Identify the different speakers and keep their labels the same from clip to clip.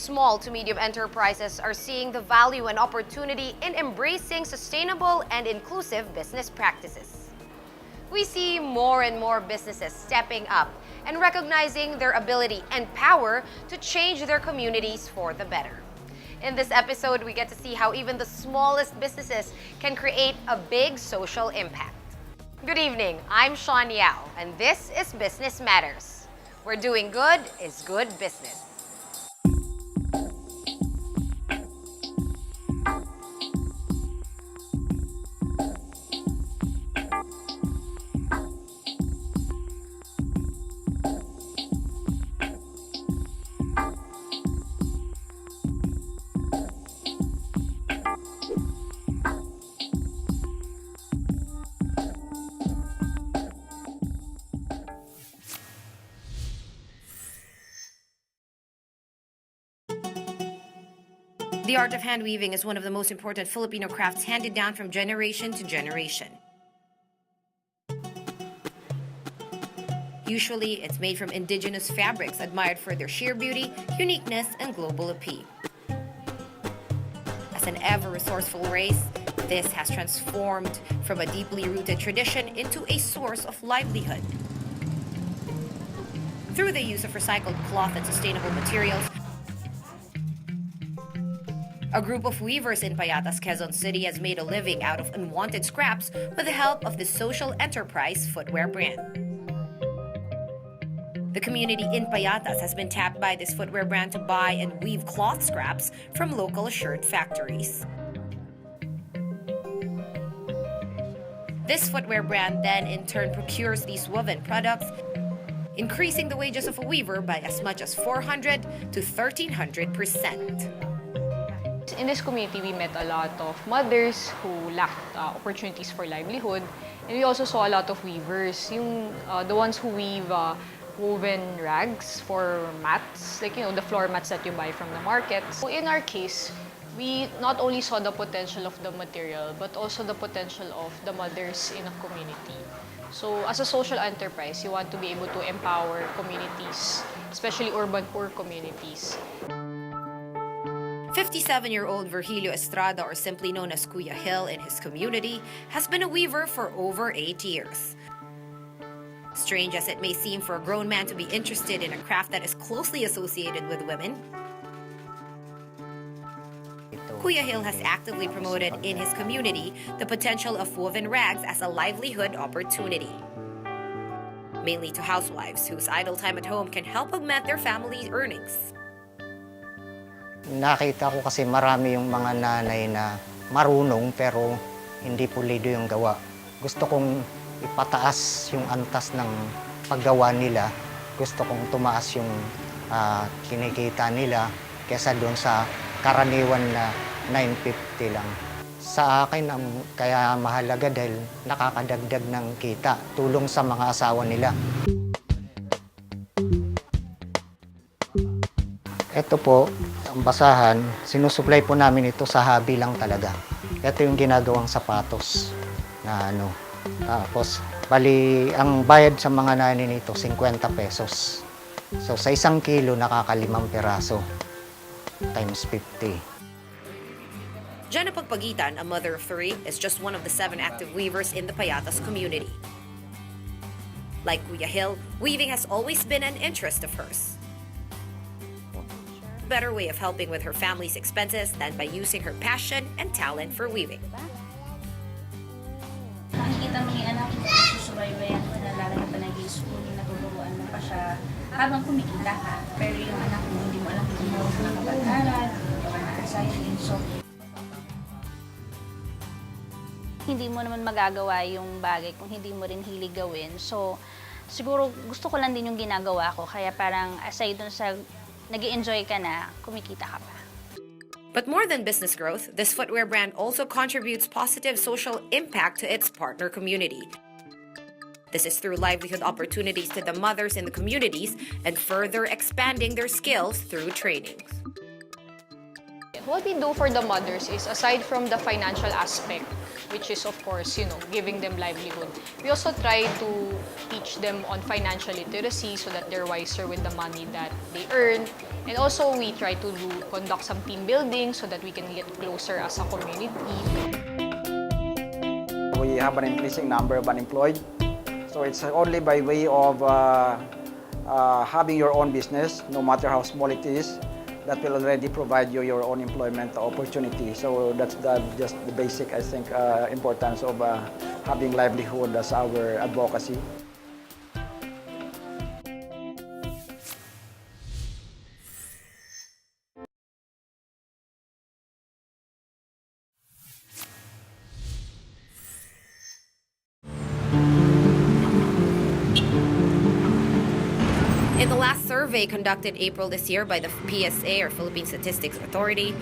Speaker 1: Small to medium enterprises are seeing the value and opportunity in embracing sustainable and inclusive business practices. We see more and more businesses stepping up and recognizing their ability and power to change their communities for the better. In this episode, we get to see how even the smallest businesses can create a big social impact. Good evening, I'm Sean Yao, and this is Business Matters, where doing good is good business. The art of hand weaving is one of the most important Filipino crafts handed down from generation to generation. Usually, it's made from indigenous fabrics admired for their sheer beauty, uniqueness, and global appeal. As an ever-resourceful race, this has transformed from a deeply rooted tradition into a source of livelihood. Through the use of recycled cloth and sustainable materials, a group of weavers in Payatas, Quezon City has made a living out of unwanted scraps with the help of the social enterprise footwear brand. The community in Payatas has been tapped by this footwear brand to buy and weave cloth scraps from local shirt factories. This footwear brand then in turn procures these woven products, increasing the wages of a weaver by as much as 400 to 1,300%.
Speaker 2: In this community, we met a lot of mothers who lacked opportunities for livelihood, and we also saw a lot of weavers, the ones who weave woven rags for mats, like the floor mats that you buy from the market. So in our case, we not only saw the potential of the material, but also the potential of the mothers in a community. So as a social enterprise, you want to be able to empower communities, especially urban poor communities.
Speaker 1: 57-year-old Virgilio Estrada, or simply known as Kuya Hill in his community, has been a weaver for over 8 years. Strange as it may seem for a grown man to be interested in a craft that is closely associated with women, Kuya Hill has actively promoted in his community the potential of woven rags as a livelihood opportunity, mainly to housewives whose idle time at home can help augment their family's earnings.
Speaker 3: Nakita ko kasi marami yung mga nanay na marunong pero hindi pulido yung gawa. Gusto kong ipataas yung antas ng paggawa nila. Gusto kong tumaas yung kinikita nila kesa doon sa karaniwan na 950 lang. Sa akin, kaya mahalaga dahil nakakadagdag ng kita, tulong sa mga asawa nila. Ito po, ang basahan, sinusupply po namin ito sa hobby lang talaga. Ito yung ginagawang sapatos na Tapos, bali, ang bayad sa mga nani nito, 50 pesos. So, sa 1 kilo, nakaka5 peraso times 50.
Speaker 1: Jenna Pagpagitan, a mother of 3, is just one of the 7 active weavers in the Payatas community. Like Kuya Hill, weaving has always been an interest of hers. Better way of helping with her family's expenses than by using her passion and talent for weaving.
Speaker 4: Nakikita mo yung anak mo, susubaybayan mo, nalalagay pa nag-i-school, natuturuan mo pa siya habang kumikita ka. Pero yung anak mo, hindi mo alam kung mo nakapag-aral, hindi ka na-assign. So, hindi mo naman magagawa yung bagay kung hindi mo rin hilig gawin. So, siguro gusto ko lang din yung ginagawa ko. Kaya parang aside dun sa nag-i-enjoy ka na, kumikita ka pa.
Speaker 1: But more than business growth, this footwear brand also contributes positive social impact to its partner community. This is through livelihood opportunities to the mothers in the communities and further expanding their skills through trainings.
Speaker 2: What we do for the mothers is, aside from the financial aspect, which is of course, giving them livelihood, we also try to teach them on financial literacy so that they're wiser with the money that they earn. And also, we try to conduct some team building so that we can get closer as a community.
Speaker 5: We have an increasing number of unemployed, so it's only by way of having your own business, no matter how small it is, that will already provide you your own employment opportunity. So that's just the basic, I think, importance of having livelihood as our advocacy.
Speaker 1: In the last survey conducted April this year by the PSA, or Philippine Statistics Authority,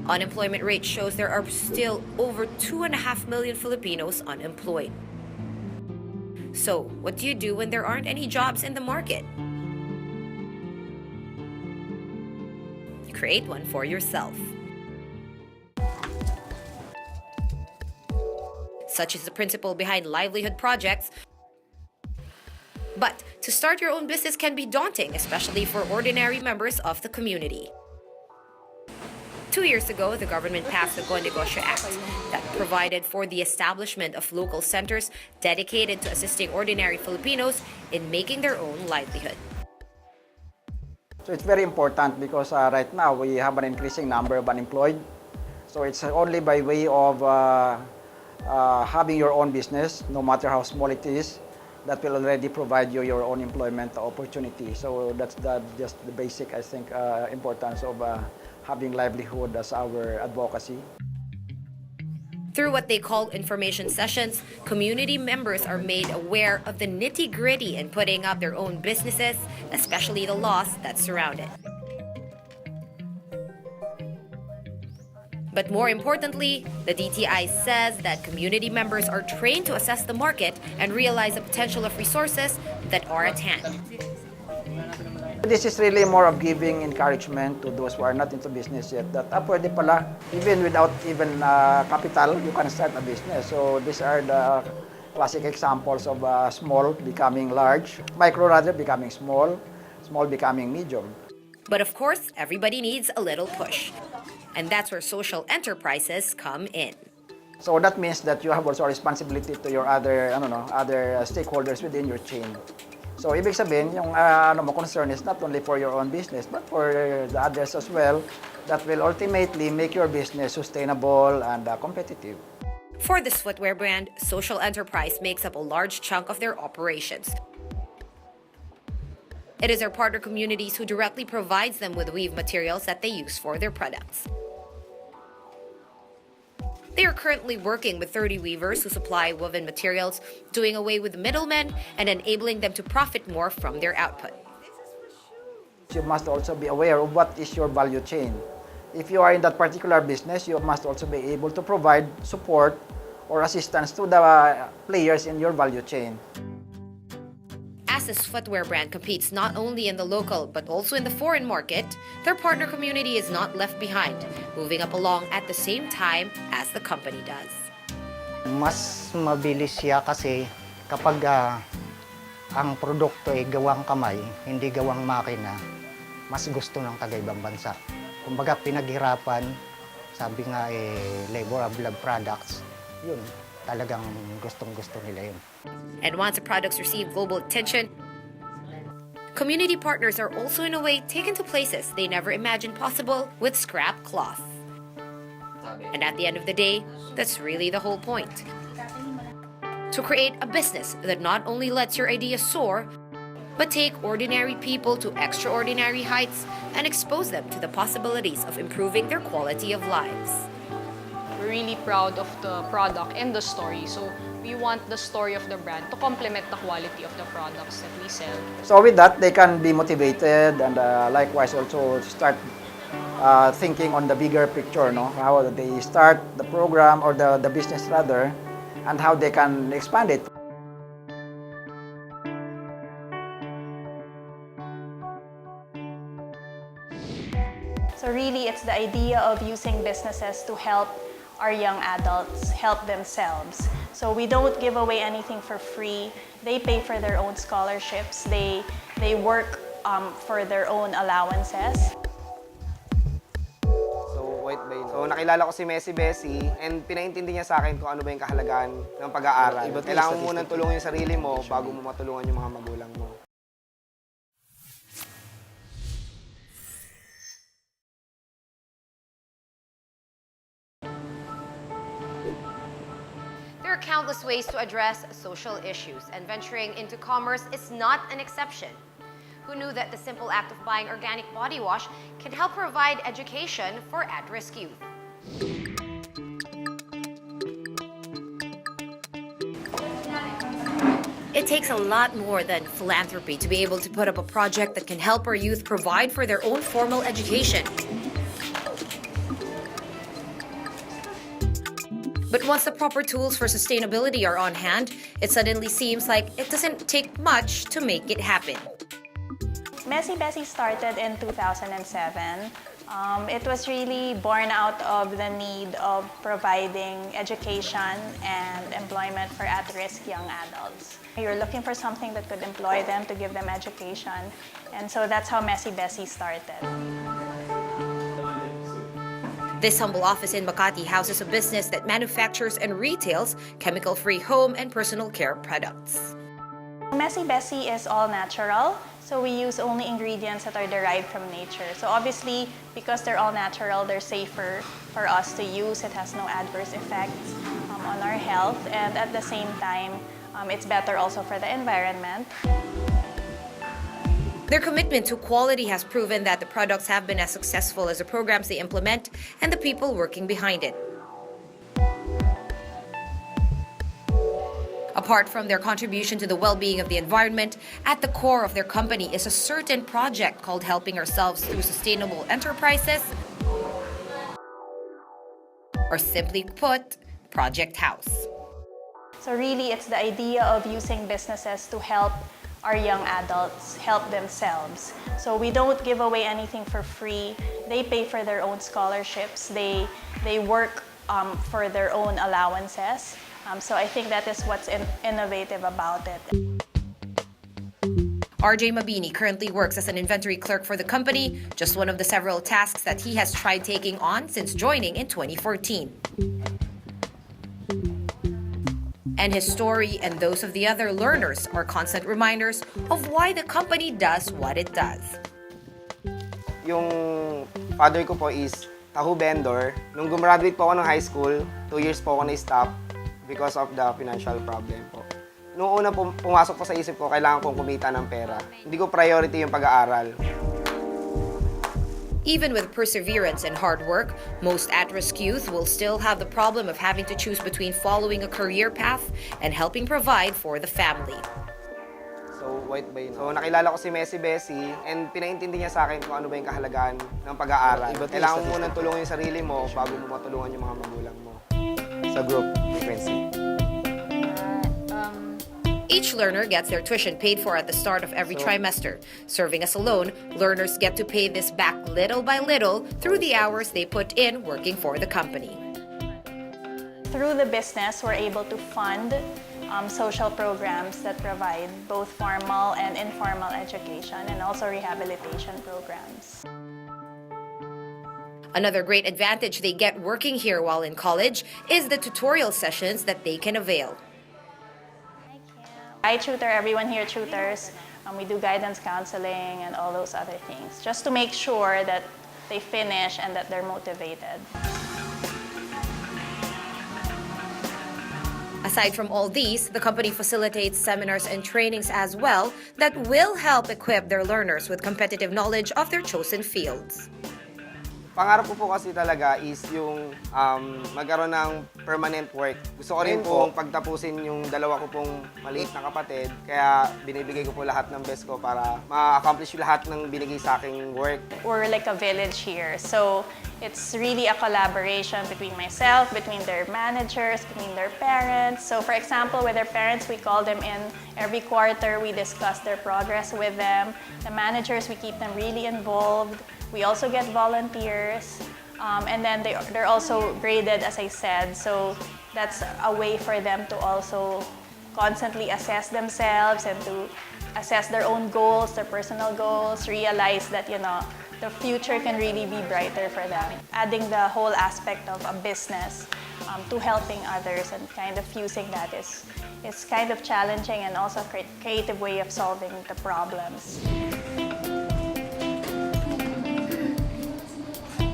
Speaker 1: unemployment rate shows there are still over 2.5 million Filipinos unemployed. So, what do you do when there aren't any jobs in the market? Create one for yourself. Such is the principle behind livelihood projects. But to start your own business can be daunting, especially for ordinary members of the community. 2 years ago, the government passed the Go Negosyo Act that provided for the establishment of local centers dedicated to assisting ordinary Filipinos in making their own livelihood.
Speaker 5: So it's very important because right now we have an increasing number of unemployed. So it's only by way of having your own business, no matter how small it is, that will already provide you your own employment opportunity. So that's just the basic, I think, importance of having livelihood as our advocacy.
Speaker 1: Through what they call information sessions, community members are made aware of the nitty-gritty in putting up their own businesses, especially the laws that surround it. But more importantly, the DTI says that community members are trained to assess the market and realize the potential of resources that are at hand.
Speaker 5: This is really more of giving encouragement to those who are not into business yet, that pwede pala, even without even capital, you can start a business. So these are the classic examples of small becoming large, micro rather becoming small, small becoming medium.
Speaker 1: But of course, everybody needs a little push. And that's where social enterprises come in.
Speaker 5: So that means that you have also a responsibility to your other stakeholders within your chain. So ibig sabihin, yung concern is not only for your own business, but for the others as well, that will ultimately make your business sustainable and competitive.
Speaker 1: For this footwear brand, social enterprise makes up a large chunk of their operations. It is their partner communities who directly provides them with weave materials that they use for their products. They are currently working with 30 weavers who supply woven materials, doing away with middlemen and enabling them to profit more from their output.
Speaker 5: You must also be aware of what is your value chain. If you are in that particular business, you must also be able to provide support or assistance to the players in your value chain.
Speaker 1: As this footwear brand competes not only in the local but also in the foreign market, their partner community is not left behind, moving up along at the same time as the company does.
Speaker 3: Mas mabilis siya kasi kapag ang produkto ay gawang kamay, hindi gawang makina, mas gusto ng taga-ibang bansa. Kumbaga pinaghirapan, sabi nga labor of love products, yun, talagang gustong-gusto nila yun.
Speaker 1: And once the products receive global attention, community partners are also in a way taken to places they never imagined possible with scrap cloth. And at the end of the day, that's really the whole point. To create a business that not only lets your ideas soar, but take ordinary people to extraordinary heights and expose them to the possibilities of improving their quality of lives.
Speaker 2: We're really proud of the product and the story. So we want the story of the brand to complement the quality of the products that we sell.
Speaker 5: So with that, they can be motivated and likewise also start thinking on the bigger picture, no? How they start the program or the business rather, and how they can expand it.
Speaker 6: So So really, it's the idea of using businesses to help our young adults help themselves. So we don't give away anything for free. They pay for their own scholarships. They work for their own allowances.
Speaker 7: So, nakilala ko si Messi Bessie and pinaintindi niya sa akin kung ano ba yung kahalagan ng pag-aaral. Kailangan mo munang tulungan yung sarili mo bago mo matulungan yung mga magulang mo.
Speaker 1: There are countless ways to address social issues, and venturing into commerce is not an exception. Who knew that the simple act of buying organic body wash can help provide education for at-risk youth? It takes a lot more than philanthropy to be able to put up a project that can help our youth provide for their own formal education. But once the proper tools for sustainability are on hand, it suddenly seems like it doesn't take much to make it happen.
Speaker 6: Messi Bessie started in 2007. It was really born out of the need of providing education and employment for at-risk young adults. You're looking for something that could employ them to give them education, and so that's how Messi Bessie started.
Speaker 1: This humble office in Makati houses a business that manufactures and retails chemical-free home and personal care products.
Speaker 6: Messi Bessie is all natural, so we use only ingredients that are derived from nature. So obviously, because they're all natural, they're safer for us to use. It has no adverse effects on our health, and at the same time, it's better also for the environment.
Speaker 1: Their commitment to quality has proven that the products have been as successful as the programs they implement and the people working behind it. Apart from their contribution to the well-being of the environment, at the core of their company is a certain project called Helping Ourselves Through Sustainable Enterprises, or simply put, Project House.
Speaker 6: So really, it's the idea of using businesses to help our young adults help themselves. So we don't give away anything for free. They pay for their own scholarships. They work for their own allowances. So I think that is what's innovative about it.
Speaker 1: RJ Mabini currently works as an inventory clerk for the company, just one of the several tasks that he has tried taking on since joining in 2014. And his story and those of the other learners are constant reminders of why the company does what it does.
Speaker 7: Yung father ko po is tahu vendor. Nung gumraduate po ako ng high school, 2 years po ako na-stop because of the financial problem po. Noong una po, pumasok po sa isip ko, kailangan kong kumita ng pera. Hindi ko priority yung pag-aaral.
Speaker 1: Even with perseverance and hard work, most at-risk youth will still have the problem of having to choose between following a career path and helping provide for the family.
Speaker 7: So, nakilala ko si Messi Bessie and pinaintindi niya sa akin kung ano ba yung kahalagan ng pag-aaral. Kailangan mo munang tulungan yung sarili mo bago mo matulungan yung mga magulang mo. Sa group frequency.
Speaker 1: Each learner gets their tuition paid for at the start of every trimester. Serving as a loan, learners get to pay this back little by little through the hours they put in working for the company.
Speaker 6: Through the business, we're able to fund social programs that provide both formal and informal education, and also rehabilitation programs.
Speaker 1: Another great advantage they get working here while in college is the tutorial sessions that they can avail.
Speaker 6: I tutor, everyone here tutors. We do guidance counseling and all those other things, just to make sure that they finish and that they're motivated.
Speaker 1: Aside from all these, the company facilitates seminars and trainings as well that will help equip their learners with competitive knowledge of their chosen fields.
Speaker 7: Pangarap ko po kasi talaga is yung magkaroon ng permanent work. Gusto ko rin pong pagtapusin yung dalawa ko pong maliit na kapatid. Kaya binibigay ko po lahat ng best ko para ma-accomplish lahat ng binigay sa aking work.
Speaker 6: We're like a village here. So it's really a collaboration between myself, between their managers, between their parents. So for example, with their parents, we call them in every quarter. We discuss their progress with them. The managers, we keep them really involved. We also get volunteers. And then they're also graded, as I said. So that's a way for them to also constantly assess themselves and to assess their own goals, their personal goals, realize that, the future can really be brighter for them. Adding the whole aspect of a business to helping others and kind of fusing that is kind of challenging and also a creative way of solving the problems.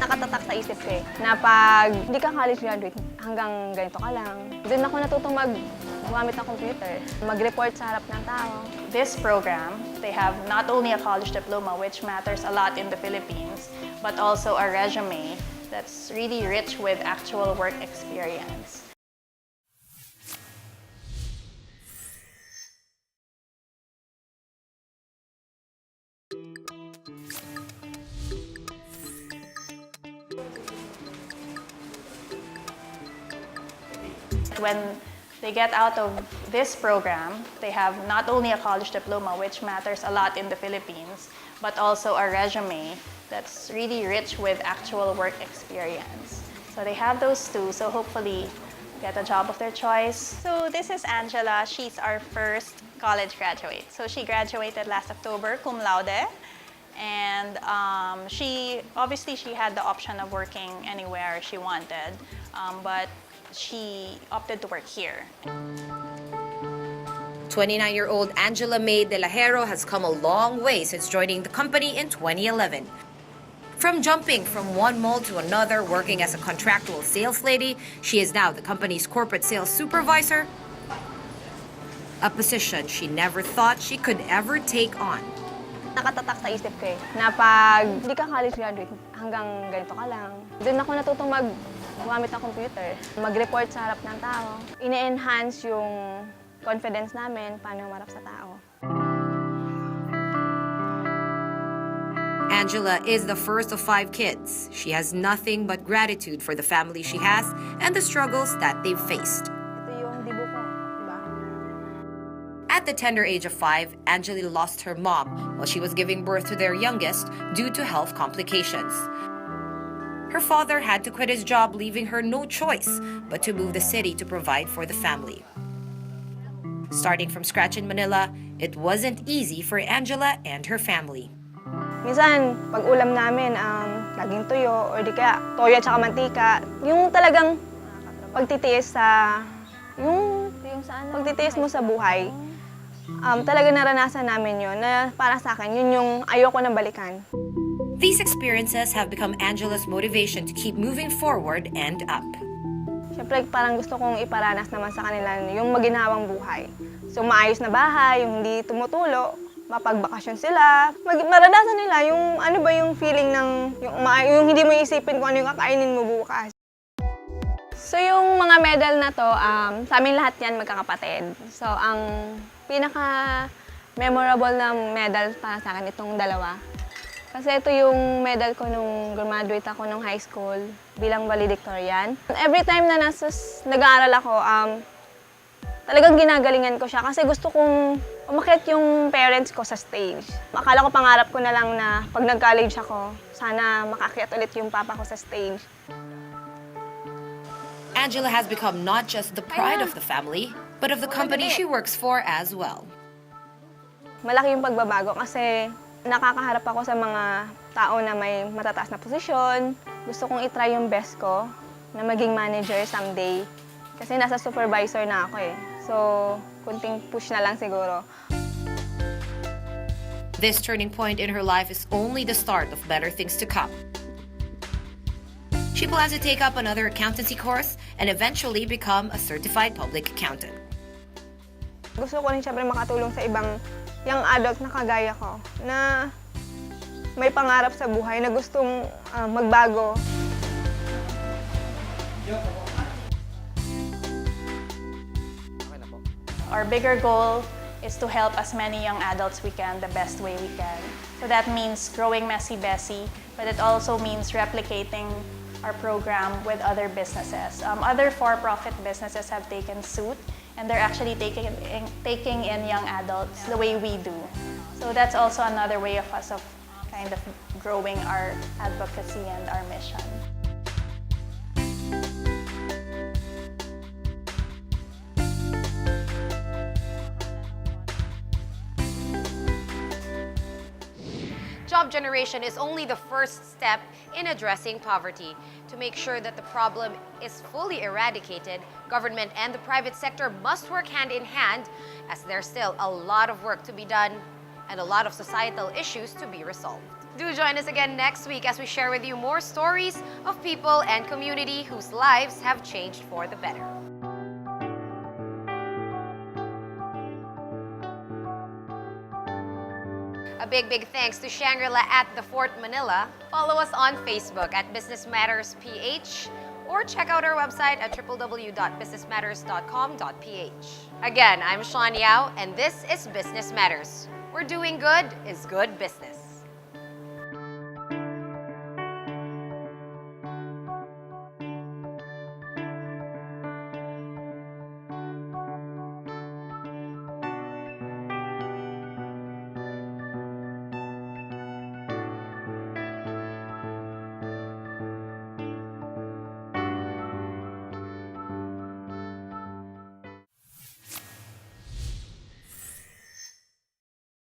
Speaker 8: Nakatatak sa isip ko na pag hindi ka college graduate, hanggang ganito ka lang. Doon ako natutong gumamit ng computer, mag-report sa harap ng tao.
Speaker 6: This program, they have not only a college diploma, which matters a lot in the Philippines, but also a resume that's really rich with actual work experience. When they get out of this program, they have not only a college diploma, which matters a lot in the Philippines, but also a resume that's really rich with actual work experience. So they have those two, so hopefully get a job of their choice.
Speaker 9: So this is Angela. She's our first college graduate. So she graduated last October, cum laude. And she had the option of working anywhere she wanted, but she opted to work here.
Speaker 1: 29-year-old Angela May De La Hero has come a long way since joining the company in 2011. From jumping from one mall to another, working as a contractual sales lady, she is now the company's corporate sales supervisor, a position she never thought she could ever take on.
Speaker 8: Nakatatak sa isip ko na pag hindi ka college graduate, hanggang ganito ka lang. Doon ako natutong gumamit ng computer, mag-report sa harap ng tao. Ine-enhance yung confidence namin paano humarap sa tao.
Speaker 1: Angela is the first of 5 kids. She has nothing but gratitude for the family she has and the struggles that they've faced.
Speaker 8: Ito yung dibo ko, diba?
Speaker 1: At the tender age of 5, Angela lost her mom while she was giving birth to their youngest due to health complications. Her father had to quit his job, leaving her no choice but to move the city to provide for the family. Starting from scratch in Manila, it wasn't easy for Angela and her family.
Speaker 8: Minsan, pag ulam namin, laging tuyo, or di kaya toyo at saka mantika. Yung talagang pagtitiis pagtitiis mo sa buhay, talaga naranasan namin yun, na para sa akin, yun yung ayoko na balikan.
Speaker 1: These experiences have become Angela's motivation to keep moving forward and up.
Speaker 8: Siyempre, parang gusto kong iparanas naman sa kanila yung maginhawang buhay. So, maayos na bahay, yung hindi tumutulo, mapagbakasyon sila, maranasan nila yung ano ba yung feeling ng, yung hindi mo isipin kung ano yung kakainin mo bukas. So, yung mga medal na to, sa aming lahat yan magkakapatid. So, ang pinaka-memorable na medal para sa akin itong dalawa. Kasi ito yung medal ko nung graduate ako nung high school bilang valedictorian. Every time na nag-aaral ako, talagang ginagalingan ko siya kasi gusto kong umakyat yung parents ko sa stage. Akala ko pangarap ko na lang na pag nag-college ako, sana makakyat ulit yung papa ko sa stage.
Speaker 1: Angela has become not just the pride of the family, but of the company she works for as well.
Speaker 8: Malaki yung pagbabago kasi nakakaharap ako sa mga tao na may matataas na posisyon. Gusto kong itry yung best ko na maging manager someday. Kasi nasa supervisor na ako eh. So, kunting push na lang siguro.
Speaker 1: This turning point in her life is only the start of better things to come. She plans to take up another accountancy course and eventually become a certified public accountant.
Speaker 8: Gusto ko rin siyempre makatulong sa ibang young adult na kagaya ko, na may pangarap sa buhay, na gustong magbago.
Speaker 6: Our bigger goal is to help as many young adults we can the best way we can. So that means growing Messy Bessie, but it also means replicating our program with other businesses. Other for-profit businesses have taken suit, and they're actually taking in young adults the way we do. So that's also another way of us of kind of growing our advocacy and our mission.
Speaker 1: Job generation is only the first step in addressing poverty. To make sure that the problem is fully eradicated, government and the private sector must work hand in hand, as there's still a lot of work to be done and a lot of societal issues to be resolved. Do join us again next week as we share with you more stories of people and community whose lives have changed for the better. A big thanks to Shangri-La at the Fort Manila. Follow us on Facebook at Business Matters PH or check out our website at www.businessmatters.com.ph. Again, I'm Sean Yao and this is Business Matters, where doing good is good business.